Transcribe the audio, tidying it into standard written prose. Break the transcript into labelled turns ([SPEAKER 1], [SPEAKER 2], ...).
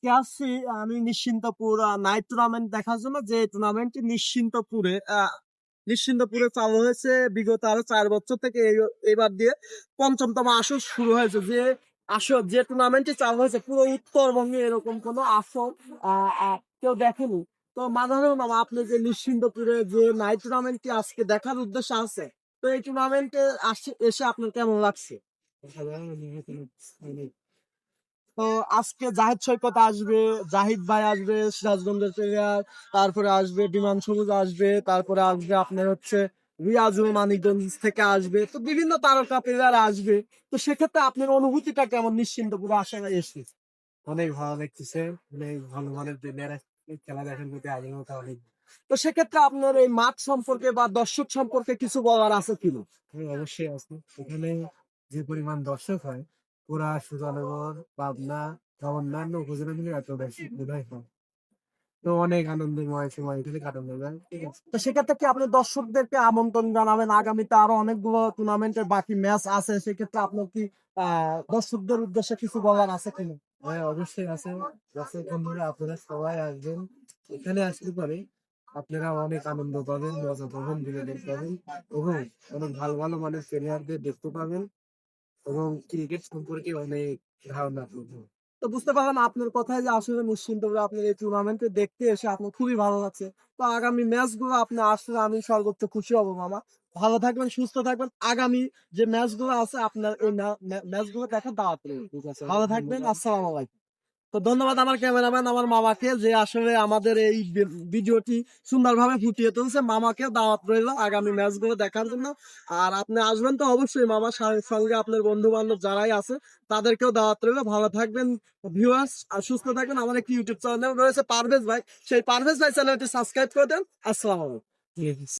[SPEAKER 1] আজকে আসছি আমি নিশ্চিন্তপুর নাইট টুর্নামেন্ট দেখার জন্য, যে টুর্নামেন্টটি নিশ্চিন্তপুরে চালু হয়েছে বিগত আরো 4 বছর থেকে। এবার দিয়ে পঞ্চমতম আসর শুরু হয়েছে। যে টুর্নামেন্টটি চালু হয়েছে পুরো উত্তরবঙ্গে এরকম কোনো আসর কেউ দেখেনি। তো মাননীয় মামা, আপনি যে নিশ্চিন্তপুরে যে নাইট টুর্নামেন্টটি আজকে দেখার উদ্দেশ্য আছে, তো এই টুর্নামেন্টে এসে আপনার কেমন লাগছে? তো আজকে জাহিদ সৈকত আসবে, জাহিদ ভাই আসবে সিরাজগঞ্জের প্লেয়ার, তারপরে আসবে ডিমান সবুজ আসবে, তারপরে আসবে আপনার হচ্ছে রিয়াজুল মানিকগঞ্জ থেকে আসবে, তো বিভিন্ন তারকা প্লেয়ার আসবে। তো সেক্ষেত্রে আপনার অনুভূতিটা কেমন নিশ্চিন্তপুরে আসার এসে?
[SPEAKER 2] অনেক ভালো লাগতেছে। অনেক ভালো মানের প্লেয়ার খেলা দেখার প্রতি আগ্রহটা অনেক।
[SPEAKER 1] তো সেক্ষেত্রে আপনার এই মাঠ সম্পর্কে বা দর্শক সম্পর্কে কিছু বলার আছে কিনা?
[SPEAKER 2] অবশ্যই আছে। এখানে যে পরিমাণ দর্শক হয়, পুরা সুজানগর, পাবনা বা অন্যান্য উপজেলা মিলে এত বেশি বোধহয় হয়। তো অনেক আনন্দময় সময় এখানে কাটানো যায়। ঠিক আছে।
[SPEAKER 1] তো সেক্ষেত্রে কি আপনি দর্শকদেরকে আমন্ত্রণ জানাবেন? আগামীতে আরো অনেকগুলো টুর্নামেন্টের বাকি ম্যাচ আছে, সেক্ষেত্রে আপনার কি দর্শকদের উদ্দেশ্যে কিছু বলার আছে কিনা?
[SPEAKER 2] হ্যাঁ, অবশ্যই আছে। দর্শক বন্ধুরা আপনারা সবাই আসবেন। এখানে আসলে পরে আপনারা অনেক আনন্দ পাবেন, মজা পাবেন, বিনোদন পাবেন এবং অনেক ভালো ভালো মানের প্লেয়ারদের দেখতে পাবেন এবং ক্রিকেট সম্পর্কে অনেক ধারণা পাবেন।
[SPEAKER 1] তো বুঝতে পারলাম আপনার কথায় যে আসলে নিশ্চিন্তভাবে আপনার এই টুর্নামেন্টে দেখতে এসে আপনার খুবই ভালো লাগছে। তো আগামী ম্যাচ গুলো আপনি আসলে আমি সর্বোচ্চ খুশি হব মামা। ভালো থাকবেন, সুস্থ থাকবেন। আগামী যে ম্যাচ গুলো আছে আপনার এই ম্যাচ গুলো দেখার দাওয়াত রইল।
[SPEAKER 2] ঠিক আছে,
[SPEAKER 1] ভালো থাকবেন।
[SPEAKER 2] ধন্যবাদ।
[SPEAKER 1] আসসালামু আলাইকুম। তো ধন্যবাদ আমার ক্যামেরাম্যান, আমার মামাকে, যে আসলে আমাদের এই ভিডিওটি সুন্দরভাবে ফুটিয়ে তুলছে। মামাকে দাওয়াত রইল আগামী ম্যাচগুলো দেখার জন্য। আর আপনি আসবেন তো অবশ্যই মামা, সঙ্গে আপনার বন্ধু বান্ধব যারাই আছে তাদেরকেও দাওয়াত রইল। ভালো থাকবেন ভিউয়ার্স, আর সুস্থ থাকবেন। আমার একটি ইউটিউব চ্যানেল রয়েছে পারভেজ ভাই, সেই পারভেজ ভাই চ্যানেলটি সাবস্ক্রাইব করে দেন। আসসালামু আলাইকুম।
[SPEAKER 2] ঠিক আছে।